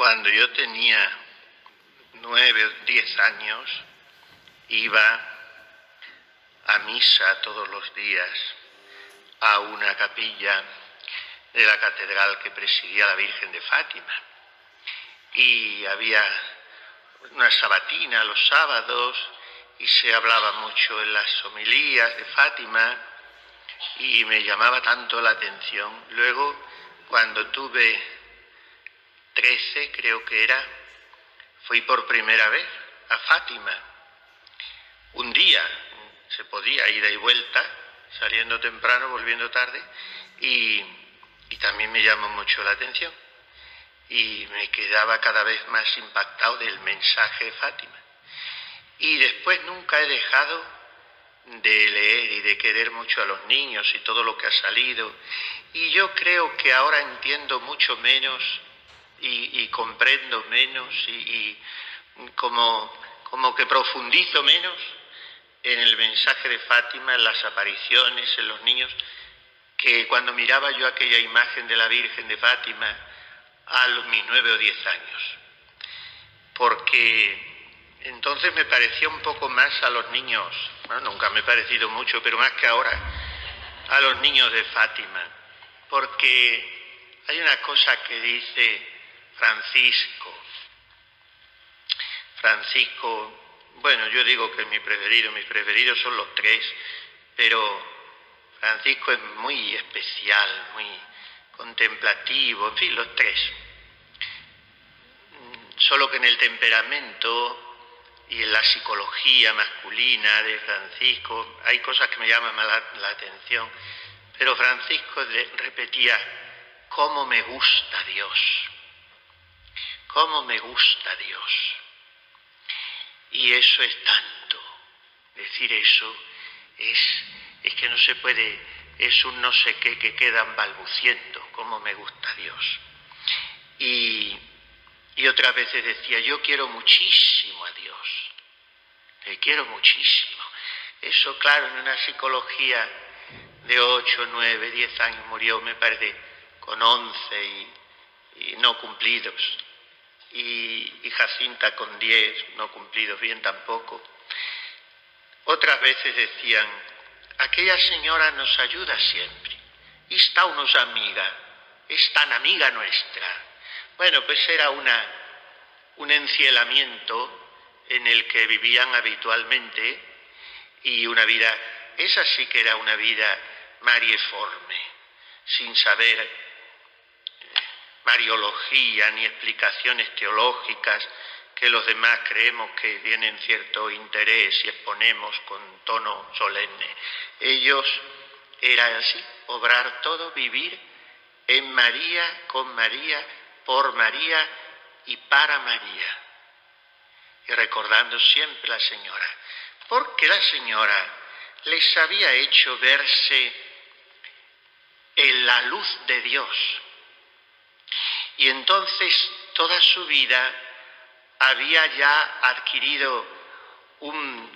Cuando yo tenía 9 o 10 años, iba a misa todos los días a una capilla de la catedral que presidía la Virgen de Fátima. Y había una sabatina los sábados y se hablaba mucho en las homilías de Fátima y me llamaba tanto la atención. Luego, cuando tuve 13, creo que era, fui por primera vez a Fátima. Un día se podía ida y vuelta, saliendo temprano, volviendo tarde, y también me llamó mucho la atención. Y me quedaba cada vez más impactado del mensaje de Fátima. Y después nunca he dejado de leer y de querer mucho a los niños y todo lo que ha salido. Y yo creo que ahora entiendo mucho menos y comprendo menos y como que profundizo menos en el mensaje de Fátima, en las apariciones, en los niños, que cuando miraba yo aquella imagen de la Virgen de Fátima a mis 9 o 10 años. Porque entonces me parecía un poco más a los niños, bueno, nunca me he parecido mucho, pero más que ahora, a los niños de Fátima. Porque hay una cosa que dice Francisco, bueno, yo digo que mis preferidos son los tres, pero Francisco es muy especial, muy contemplativo, en fin, los tres. Solo que en el temperamento y en la psicología masculina de Francisco hay cosas que me llaman la atención, pero Francisco repetía: ¿cómo me gusta Dios? ¿Cómo me gusta Dios? Y eso es tanto. Decir eso es que no se puede, es un no sé qué que quedan balbuciendo. ¿Cómo me gusta Dios? Y otras veces decía: yo quiero muchísimo a Dios. Le quiero muchísimo. Eso, claro, en una psicología de 8, 9, 10 años, murió, me parece, con 11 y no cumplidos. Y Jacinta con 10, no cumplidos bien tampoco. Otras veces decían: aquella señora nos ayuda siempre, y está unos amiga, es tan amiga nuestra. Bueno, pues era un encielamiento en el que vivían habitualmente, y una vida, esa sí que era una vida marieforme, sin saber mariología ni explicaciones teológicas que los demás creemos que tienen cierto interés y exponemos con tono solemne. Ellos eran así, obrar todo, vivir en María, con María, por María y para María. Y recordando siempre a la Señora, porque la Señora les había hecho verse en la luz de Dios. Y entonces toda su vida había ya adquirido un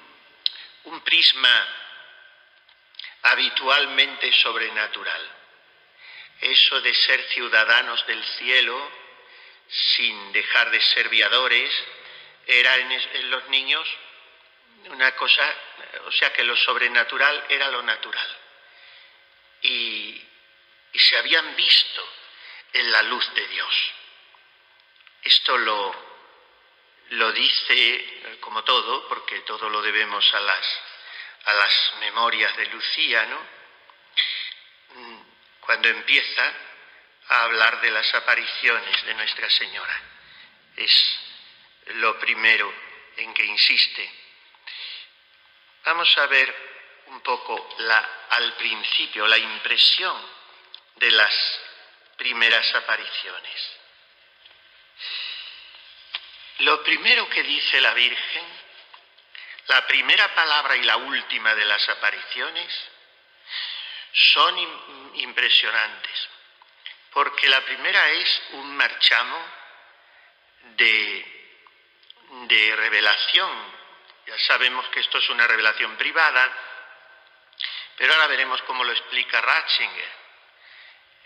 prisma habitualmente sobrenatural. Eso de ser ciudadanos del cielo, sin dejar de ser viadores, era en los niños una cosa, o sea que lo sobrenatural era lo natural. Y se habían visto en la luz de Dios. Esto lo dice, como todo, porque todo lo debemos a las memorias de Lucía, ¿no? Cuando empieza a hablar de las apariciones de Nuestra Señora. Es lo primero en que insiste. Vamos a ver un poco al principio, la impresión de las primeras apariciones. Lo primero que dice la Virgen, la primera palabra y la última de las apariciones, son impresionantes, porque la primera es un marchamo de revelación. Ya sabemos que esto es una revelación privada, pero ahora veremos cómo lo explica Ratzinger.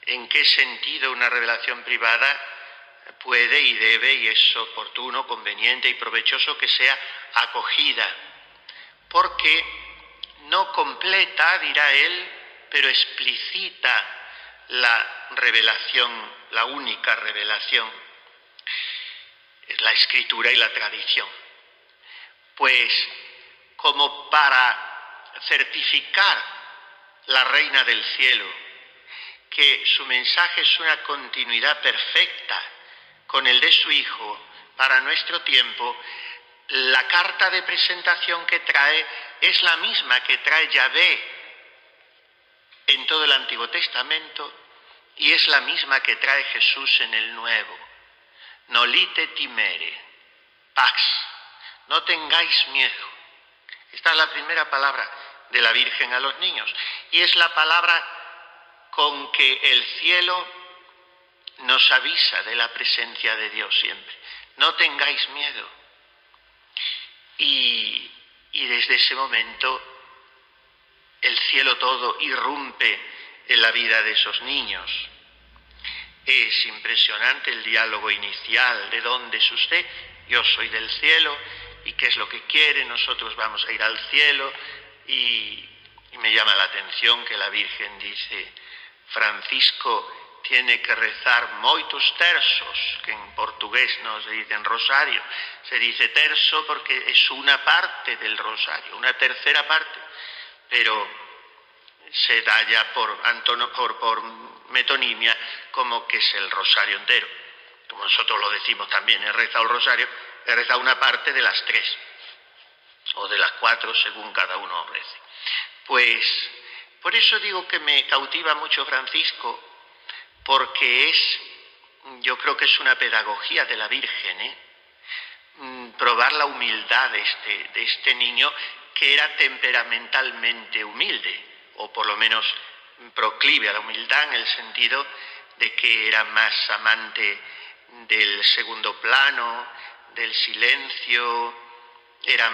¿En qué sentido una revelación privada? puede y debe, y es oportuno, conveniente y provechoso que sea acogida, porque no completa, dirá él, pero explicita la revelación, la única revelación, es la Escritura y la tradición. Pues como para certificar la Reina del Cielo que su mensaje es una continuidad perfecta con el de su Hijo para nuestro tiempo, la carta de presentación que trae es la misma que trae Yahvé en todo el Antiguo Testamento y es la misma que trae Jesús en el Nuevo. Nolite timere, pax, no tengáis miedo. Esta es la primera palabra de la Virgen a los niños y es la palabra con que el cielo nos avisa de la presencia de Dios siempre. No tengáis miedo. Y desde ese momento el cielo todo irrumpe en la vida de esos niños. Es impresionante el diálogo inicial. ¿De dónde es usted? Yo soy del cielo. ¿Y qué es lo que quiere? Nosotros vamos a ir al cielo. Y me llama la atención que la Virgen dice: Francisco tiene que rezar moitos terços, que en portugués no se dice en rosario, se dice terzo porque es una parte del rosario, una tercera parte, pero se da ya por metonimia como que es el rosario entero. Como nosotros lo decimos también, he rezado el rosario, he rezado una parte de las 3, o de las 4, según cada uno rece. Pues por eso digo que me cautiva mucho Francisco, porque yo creo que es una pedagogía de la Virgen, probar la humildad de este niño que era temperamentalmente humilde, o por lo menos proclive a la humildad en el sentido de que era más amante del segundo plano, del silencio, era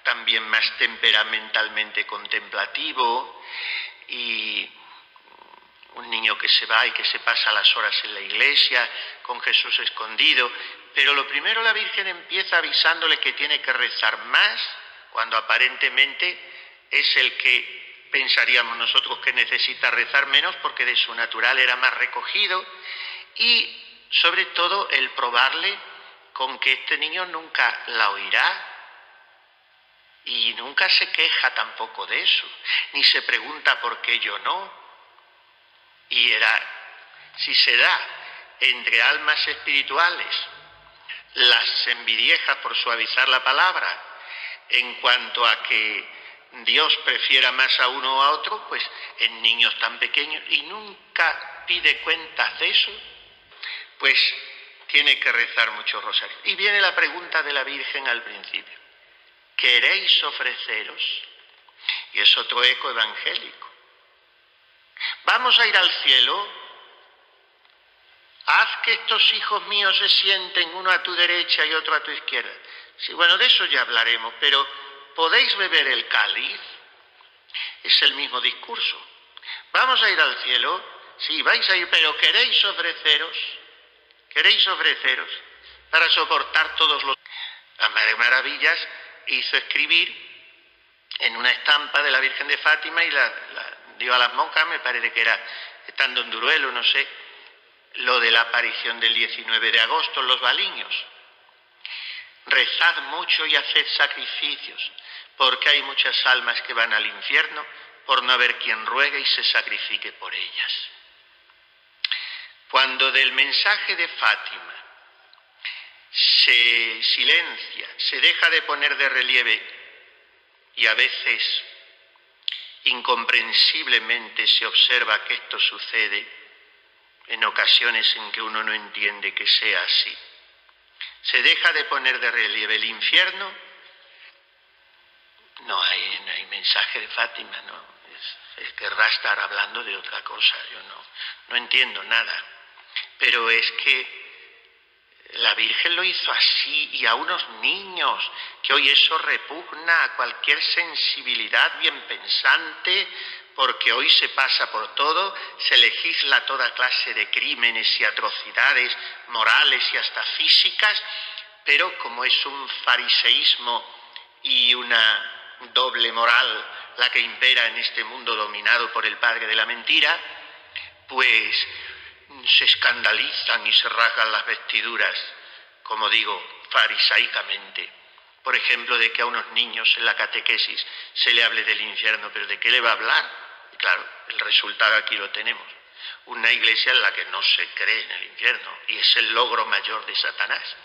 también más temperamentalmente contemplativo, y un niño que se va y que se pasa las horas en la iglesia con Jesús escondido. Pero lo primero, la Virgen empieza avisándole que tiene que rezar más, cuando aparentemente es el que pensaríamos nosotros que necesita rezar menos, porque de su natural era más recogido, y sobre todo el probarle con que este niño nunca la oirá y nunca se queja tampoco de eso, ni se pregunta por qué yo no. Y si se da entre almas espirituales las envidiejas por suavizar la palabra, en cuanto a que Dios prefiera más a uno o a otro, pues en niños tan pequeños, y nunca pide cuentas de eso, pues tiene que rezar mucho rosario. Y viene la pregunta de la Virgen al principio: ¿queréis ofreceros? Y es otro eco evangélico. ¿Vamos a ir al cielo? Haz que estos hijos míos se sienten uno a tu derecha y otro a tu izquierda. Sí, bueno, de eso ya hablaremos, pero ¿podéis beber el cáliz? Es el mismo discurso. ¿Vamos a ir al cielo? Sí, vais a ir, pero ¿queréis ofreceros? ¿Queréis ofreceros para soportar todos los maravillas? Hizo escribir en una estampa de la Virgen de Fátima y la dio a las monjas, me parece que era estando en Duruelo, no sé, lo de la aparición del 19 de agosto en los Baliños. Rezad mucho y haced sacrificios, porque hay muchas almas que van al infierno por no haber quien ruegue y se sacrifique por ellas. Cuando del mensaje de Fátima se silencia, se deja de poner de relieve y a veces incomprensiblemente se observa que esto sucede en ocasiones en que uno no entiende que sea así. Se deja de poner de relieve el infierno, no hay mensaje de Fátima, no, es querrá estar hablando de otra cosa, yo no entiendo nada. Pero es que la Virgen lo hizo así, y a unos niños, que hoy eso repugna a cualquier sensibilidad bien pensante, porque hoy se pasa por todo, se legisla toda clase de crímenes y atrocidades morales y hasta físicas, pero como es un fariseísmo y una doble moral la que impera en este mundo dominado por el padre de la mentira, pues se escandalizan y se rasgan las vestiduras, como digo, farisaicamente. Por ejemplo, de que a unos niños en la catequesis se le hable del infierno, pero ¿de qué le va a hablar? Y claro, el resultado aquí lo tenemos. Una iglesia en la que no se cree en el infierno, y es el logro mayor de Satanás.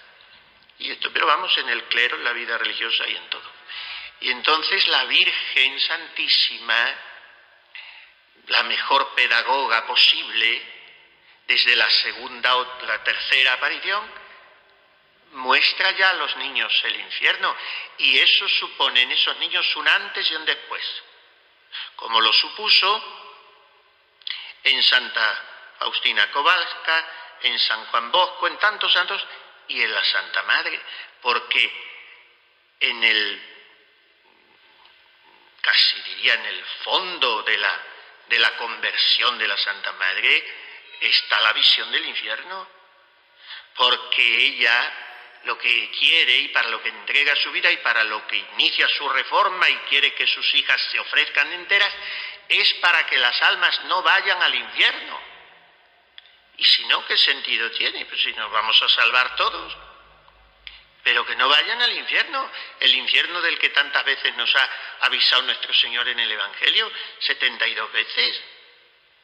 Y esto, pero vamos, en el clero, en la vida religiosa y en todo. Y entonces la Virgen Santísima, la mejor pedagoga posible, desde la segunda o la tercera aparición, muestra ya a los niños el infierno, y eso supone en esos niños un antes y un después, como lo supuso en Santa Faustina Kowalska, en San Juan Bosco, en tantos santos y en la Santa Madre, porque en el, casi diría en el fondo de la conversión de la Santa Madre está la visión del infierno, porque ella lo que quiere y para lo que entrega su vida y para lo que inicia su reforma y quiere que sus hijas se ofrezcan enteras, es para que las almas no vayan al infierno. Y si no, ¿qué sentido tiene? Pues si nos vamos a salvar todos. Pero que no vayan al infierno, el infierno del que tantas veces nos ha avisado nuestro Señor en el Evangelio, 72 veces.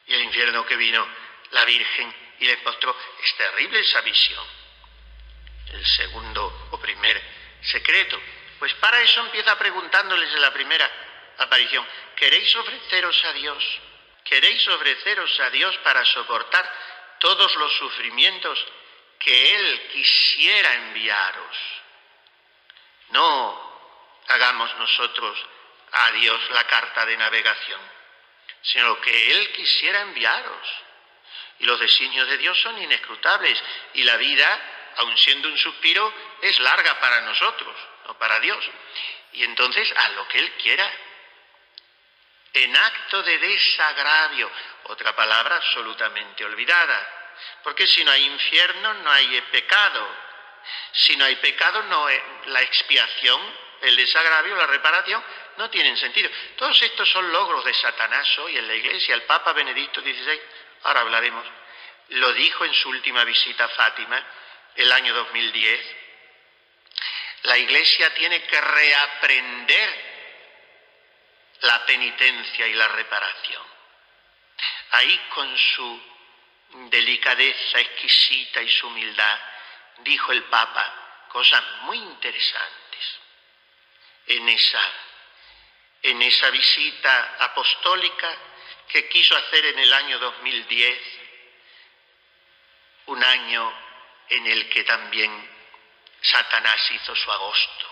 Y el infierno que vino la Virgen y les mostró, es terrible esa visión. El segundo o primer secreto. Pues para eso empieza preguntándoles en la primera aparición, ¿queréis ofreceros a Dios? ¿Queréis ofreceros a Dios para soportar todos los sufrimientos que Él quisiera enviaros? No hagamos nosotros a Dios la carta de navegación, sino que Él quisiera enviaros. Y los designios de Dios son inescrutables, y la vida, aun siendo un suspiro, es larga para nosotros, no para Dios. Y entonces, a lo que Él quiera, en acto de desagravio, otra palabra absolutamente olvidada, porque si no hay infierno, no hay pecado. Si no hay pecado, la expiación, el desagravio, la reparación, no tienen sentido. Todos estos son logros de Satanás hoy en la Iglesia. El Papa Benedicto XVI, ahora hablaremos, lo dijo en su última visita a Fátima, el año 2010, la Iglesia tiene que reaprender la penitencia y la reparación. Ahí, con su delicadeza exquisita y su humildad, dijo el Papa cosas muy interesantes. En esa visita apostólica que quiso hacer en el año 2010, un año en el que también Satanás hizo su agosto,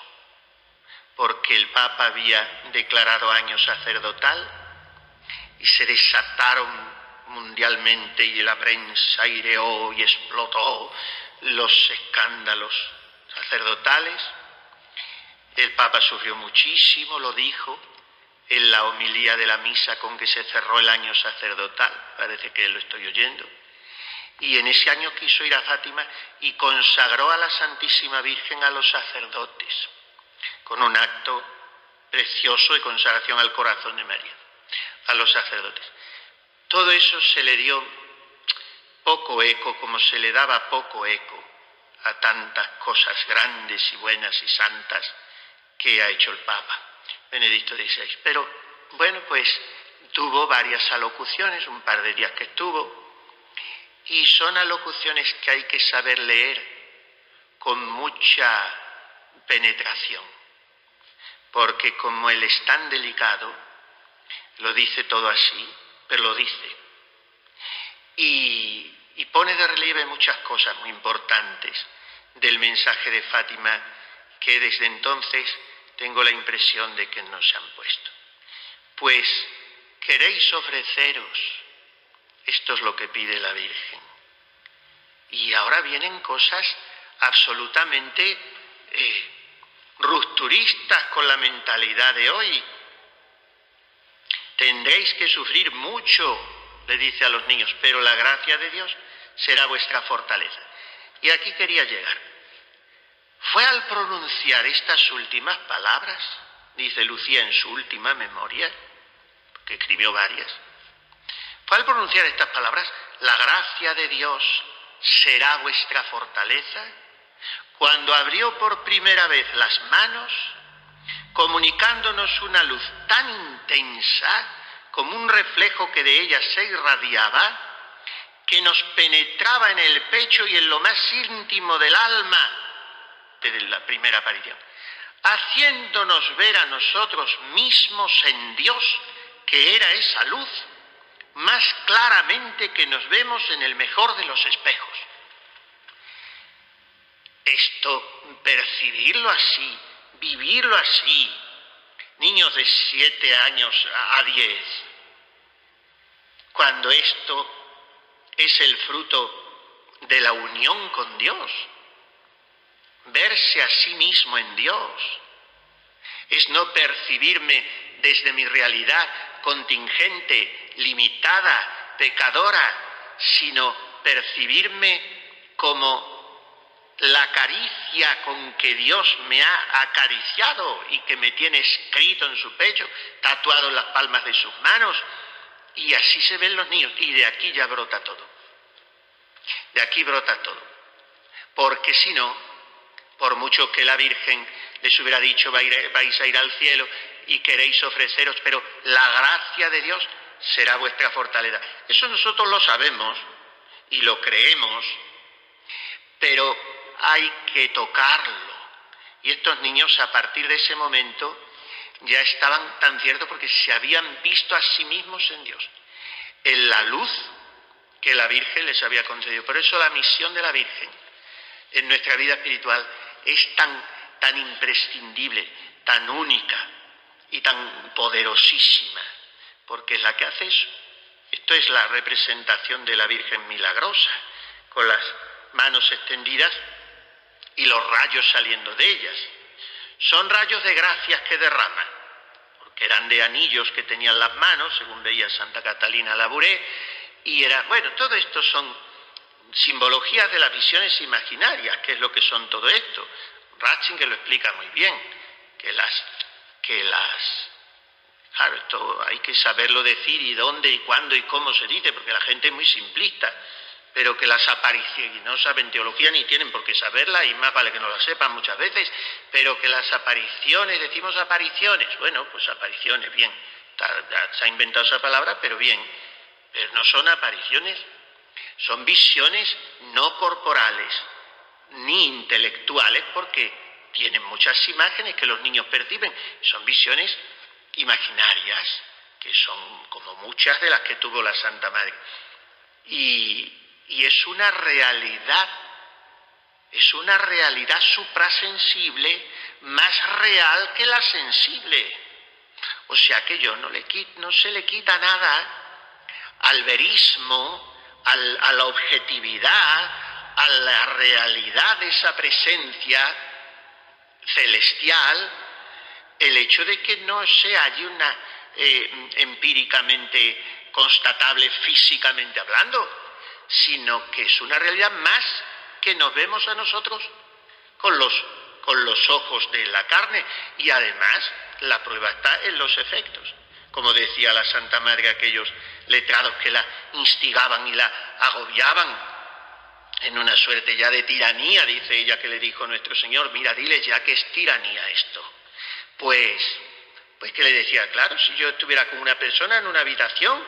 porque el Papa había declarado año sacerdotal y se desataron mundialmente y la prensa aireó y explotó los escándalos sacerdotales. El Papa sufrió muchísimo, lo dijo en la homilía de la misa con que se cerró el año sacerdotal, parece que lo estoy oyendo. Y en ese año quiso ir a Fátima y consagró a la Santísima Virgen a los sacerdotes, con un acto precioso de consagración al corazón de María, a los sacerdotes. Todo eso se le dio poco eco, como se le daba poco eco a tantas cosas grandes y buenas y santas que ha hecho el Papa Benedicto XVI. Pero, bueno, pues tuvo varias alocuciones, un par de días que estuvo, y son alocuciones que hay que saber leer con mucha penetración, porque como él es tan delicado, lo dice todo así, pero lo dice. Y pone de relieve muchas cosas muy importantes del mensaje de Fátima que desde entonces tengo la impresión de que no se han puesto. Pues queréis ofreceros, esto es lo que pide la Virgen. Y ahora vienen cosas absolutamente rupturistas con la mentalidad de hoy. Tendréis que sufrir mucho, le dice a los niños, pero la gracia de Dios será vuestra fortaleza. Y aquí quería llegar. Fue al pronunciar estas últimas palabras, dice Lucía en su última memoria, que escribió varias, fue al pronunciar estas palabras, la gracia de Dios será vuestra fortaleza, cuando abrió por primera vez las manos, comunicándonos una luz tan intensa como un reflejo que de ella se irradiaba, que nos penetraba en el pecho y en lo más íntimo del alma de la primera aparición, haciéndonos ver a nosotros mismos en Dios, que era esa luz, más claramente que nos vemos en el mejor de los espejos. Esto, percibirlo así, vivirlo así, niños de 7 años a 10, cuando esto es el fruto de la unión con Dios, verse a sí mismo en Dios, es no percibirme desde mi realidad contingente, limitada, pecadora, sino percibirme como la caricia con que Dios me ha acariciado y que me tiene escrito en su pecho, tatuado en las palmas de sus manos, y así se ven los niños, y de aquí ya brota todo. De aquí brota todo. Porque si no, por mucho que la Virgen les hubiera dicho vais a ir al cielo y queréis ofreceros, pero la gracia de Dios será vuestra fortaleza. Eso nosotros lo sabemos y lo creemos, pero hay que tocarlo. Y estos niños a partir de ese momento ya estaban tan ciertos porque se habían visto a sí mismos en Dios, en la luz que la Virgen les había concedido. Por eso la misión de la Virgen en nuestra vida espiritual es tan imprescindible, tan única y tan poderosísima, porque es la que hace eso. Esto es la representación de la Virgen milagrosa, con las manos extendidas y los rayos saliendo de ellas. Son rayos de gracias que derrama, porque eran de anillos que tenían las manos, según veía Santa Catalina Labouré, y todo esto son simbologías de las visiones imaginarias, que es lo que son todo esto. Ratzinger lo explica muy bien, claro, esto hay que saberlo decir y dónde y cuándo y cómo se dice, porque la gente es muy simplista, pero que las apariciones, y no saben teología ni tienen por qué saberla, y más vale que no la sepan muchas veces, pero que las apariciones, decimos apariciones, bueno, pues apariciones, bien, se ha inventado esa palabra, pero bien, pero no son apariciones, son visiones no corporales, ni intelectuales, porque tienen muchas imágenes que los niños perciben, son visiones imaginarias, que son como muchas de las que tuvo la Santa Madre. Y es una realidad suprasensible más real que la sensible. O sea que no se le quita nada al verismo, a la objetividad, a la realidad de esa presencia celestial, el hecho de que no sea allí una empíricamente constatable físicamente hablando, sino que es una realidad más que nos vemos a nosotros con los ojos de la carne, y además la prueba está en los efectos. Como decía la Santa Madre, aquellos letrados que la instigaban y la agobiaban en una suerte ya de tiranía, dice ella, que le dijo nuestro Señor, mira, diles ya que es tiranía esto. Pues que le decía, claro, si yo estuviera con una persona en una habitación,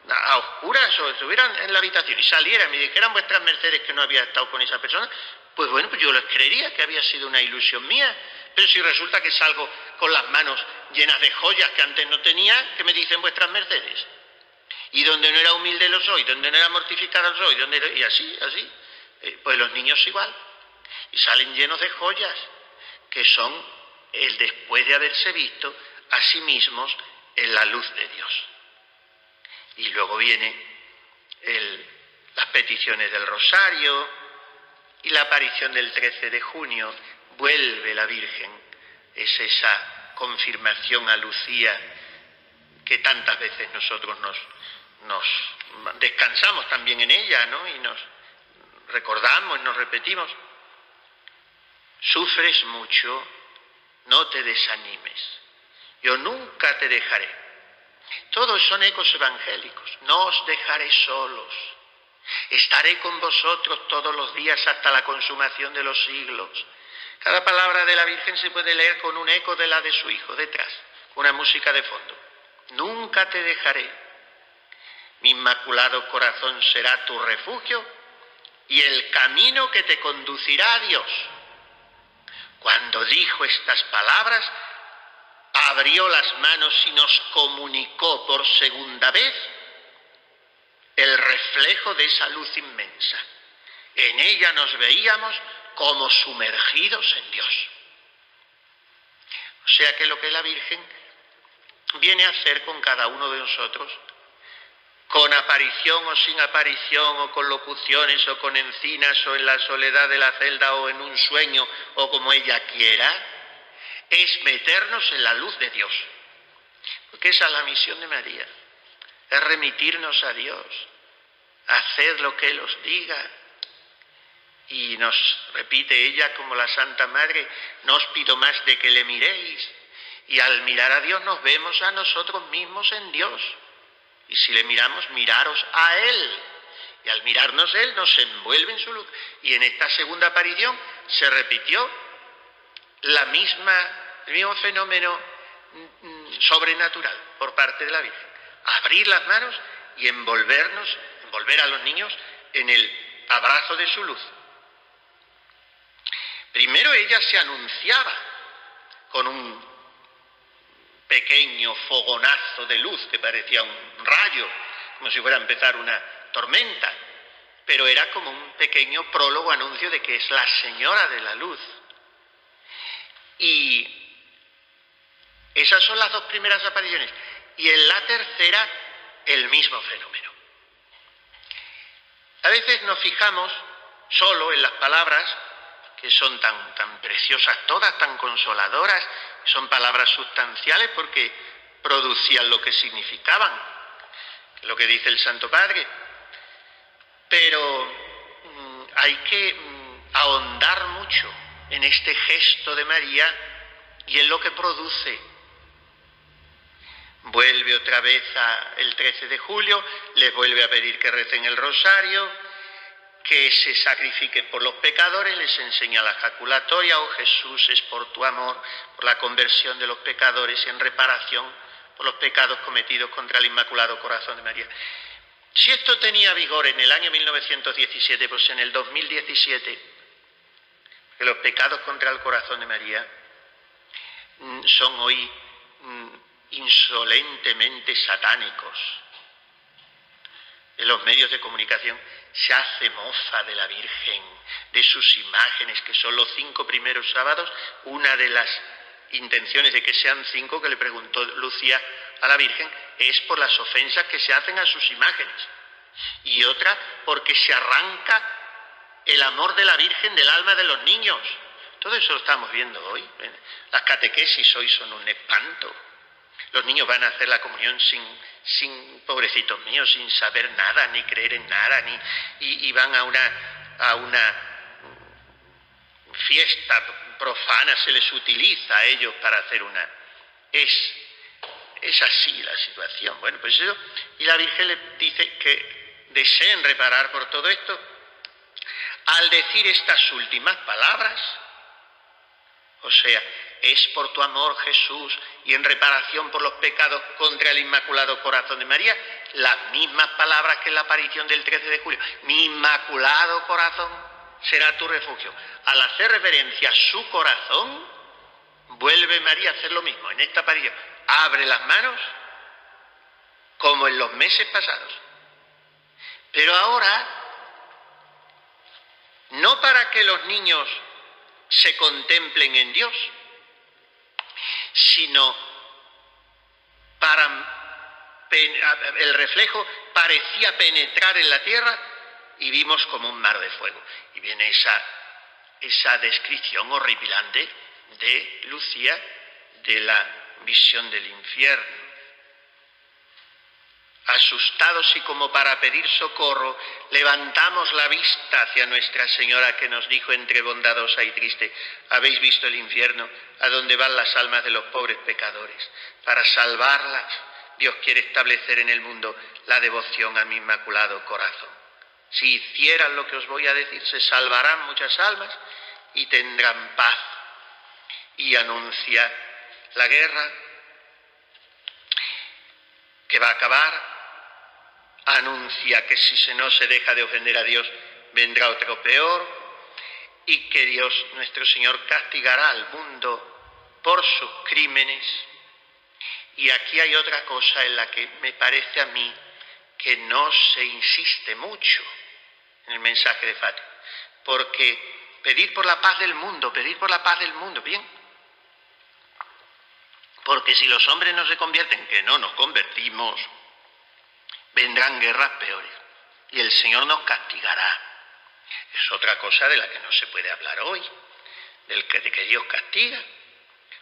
a oscuras, o estuvieran en la habitación y salieran y me dijeran vuestras mercedes que no había estado con esa persona, pues bueno, pues yo les creería que había sido una ilusión mía. Pero si resulta que salgo con las manos llenas de joyas que antes no tenía, ¿qué me dicen vuestras mercedes? Y donde no era humilde lo soy, donde no era mortificado lo soy, y así. Pues los niños igual. Y salen llenos de joyas, que son el después de haberse visto a sí mismos en la luz de Dios. Y luego viene las peticiones del rosario y la aparición del 13 de junio. Vuelve la Virgen, es esa confirmación a Lucía que tantas veces nosotros nos descansamos también en ella, ¿no? Y nos recordamos, nos repetimos. Sufres mucho, no te desanimes. Yo nunca te dejaré. Todos son ecos evangélicos. No os dejaré solos. Estaré con vosotros todos los días hasta la consumación de los siglos. Cada palabra de la Virgen se puede leer con un eco de la de su Hijo detrás, una música de fondo. Nunca te dejaré. Mi inmaculado corazón será tu refugio y el camino que te conducirá a Dios. Cuando dijo estas palabras, abrió las manos y nos comunicó por segunda vez el reflejo de esa luz inmensa. En ella nos veíamos como sumergidos en Dios. O sea que lo que la Virgen viene a hacer con cada uno de nosotros, con aparición o sin aparición, o con locuciones, o con encinas, o en la soledad de la celda, o en un sueño, o como ella quiera, es meternos en la luz de Dios. Porque esa es la misión de María, es remitirnos a Dios, haced lo que Él os diga. Y nos repite ella como la Santa Madre, no os pido más de que le miréis. Y al mirar a Dios nos vemos a nosotros mismos en Dios. Y si le miramos, miraros a Él. Y al mirarnos Él nos envuelve en su luz. Y en esta segunda aparición se repitió el mismo fenómeno sobrenatural por parte de la Virgen. Abrir las manos y envolver a los niños en el abrazo de su luz. Primero ella se anunciaba con un pequeño fogonazo de luz que parecía un rayo, como si fuera a empezar una tormenta, pero era como un pequeño prólogo, anuncio de que es la Señora de la Luz. Y esas son las dos primeras apariciones. Y en la tercera, el mismo fenómeno. A veces nos fijamos solo en las palabras, que son tan preciosas todas, tan consoladoras, son palabras sustanciales porque producían lo que significaban, lo que dice el Santo Padre. Pero hay que ahondar mucho en este gesto de María y en lo que produce. Vuelve otra vez el 13 de julio, les vuelve a pedir que recen el rosario, que se sacrifiquen por los pecadores, les enseña la jaculatoria, oh Jesús, es por tu amor, por la conversión de los pecadores y en reparación por los pecados cometidos contra el Inmaculado Corazón de María. Si esto tenía vigor en el año 1917, pues en el 2017, que los pecados contra el Corazón de María son hoy insolentemente satánicos. En los medios de comunicación se hace mofa de la Virgen, de sus imágenes, que son los 5 primeros sábados. Una de las intenciones de que sean 5, que le preguntó Lucía a la Virgen, es por las ofensas que se hacen a sus imágenes. Y otra, porque se arranca el amor de la Virgen del alma de los niños. Todo eso lo estamos viendo hoy. Las catequesis hoy son un espanto. Los niños van a hacer la comunión sin pobrecitos míos, sin saber nada, ni creer en nada, y van a una fiesta profana, se les utiliza a ellos para hacer una... Es así la situación. Bueno, pues eso, y la Virgen les dice que deseen reparar por todo esto. Al decir estas últimas palabras, o sea, es por tu amor, Jesús, y en reparación por los pecados contra el Inmaculado Corazón de María, las mismas palabras que en la aparición del 13 de julio. Mi Inmaculado Corazón será tu refugio. Al hacer referencia a su corazón, vuelve María a hacer lo mismo. En esta aparición, abre las manos, como en los meses pasados. Pero ahora, no para que los niños se contemplen en Dios, sino el reflejo parecía penetrar en la tierra y vimos como un mar de fuego. Y viene esa descripción horripilante de Lucía de la visión del infierno. Asustados y como para pedir socorro, levantamos la vista hacia Nuestra Señora, que nos dijo entre bondadosa y triste: ¿habéis visto el infierno, a donde van las almas de los pobres pecadores? Para salvarlas, Dios quiere establecer en el mundo la devoción a mi Inmaculado Corazón. Si hicieran lo que os voy a decir, se salvarán muchas almas y tendrán paz. Y anuncia la guerra que va a acabar, anuncia que si no se deja de ofender a Dios, vendrá otro peor, y que Dios, nuestro Señor, castigará al mundo por sus crímenes. Y aquí hay otra cosa en la que me parece a mí que no se insiste mucho en el mensaje de Fátima, porque pedir por la paz del mundo, bien, porque si los hombres no se convierten, que no nos convertimos, vendrán guerras peores y el Señor nos castigará. Es otra cosa de la que no se puede hablar hoy, de que Dios castiga.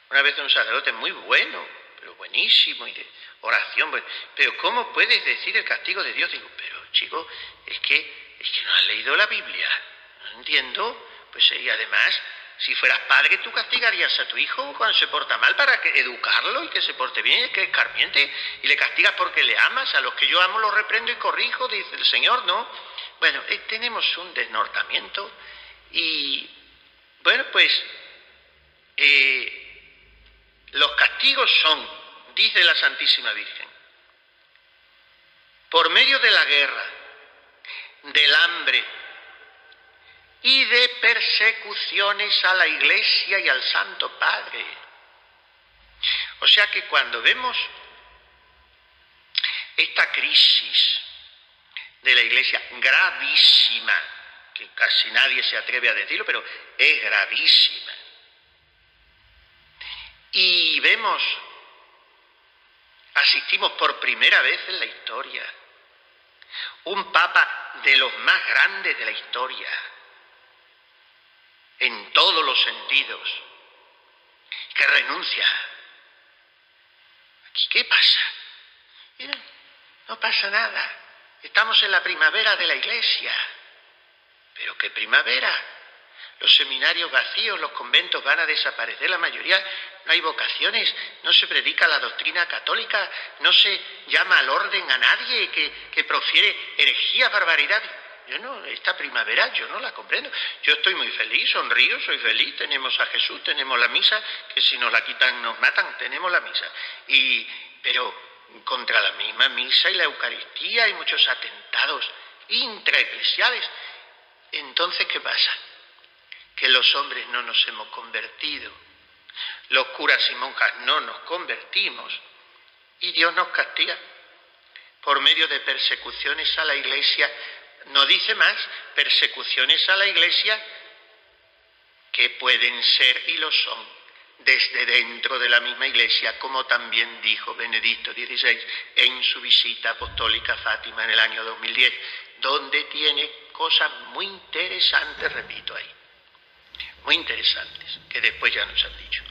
Una vez un sacerdote muy bueno, pero buenísimo, y de oración, pero ¿cómo puedes decir el castigo de Dios? Digo, pero chico, es que no has leído la Biblia, no entiendo. Pues y además, si fueras padre, tú castigarías a tu hijo cuando se porta mal para educarlo y que se porte bien, que escarmiente, y le castigas porque le amas. A los que yo amo los reprendo y corrijo, dice el Señor, ¿no? Bueno, tenemos un desnortamiento y, bueno, pues los castigos son, dice la Santísima Virgen, por medio de la guerra, del hambre y de persecuciones a la Iglesia y al Santo Padre. O sea que cuando vemos esta crisis de la Iglesia gravísima, que casi nadie se atreve a decirlo, pero es gravísima, y asistimos por primera vez en la historia, un Papa de los más grandes de la historia, en todos los sentidos, que renuncia. ¿Aquí qué pasa? Miren, no pasa nada. Estamos en la primavera de la Iglesia. ¿Pero qué primavera? Los seminarios vacíos, los conventos van a desaparecer, la mayoría, no hay vocaciones, no se predica la doctrina católica, no se llama al orden a nadie que profiere herejías, barbaridades. Esta primavera yo no la comprendo. Yo estoy muy feliz, sonrío, soy feliz, tenemos a Jesús, tenemos la misa, que si nos la quitan nos matan, tenemos la misa. Pero contra la misma misa y la Eucaristía hay muchos atentados intraeclesiales. Entonces, ¿qué pasa? Que los hombres no nos hemos convertido, los curas y monjas no nos convertimos y Dios nos castiga por medio de persecuciones a la Iglesia. No dice más, persecuciones a la Iglesia que pueden ser y lo son desde dentro de la misma Iglesia, como también dijo Benedicto XVI en su visita apostólica a Fátima en el año 2010, donde tiene cosas muy interesantes, repito ahí, muy interesantes, que después ya nos han dicho.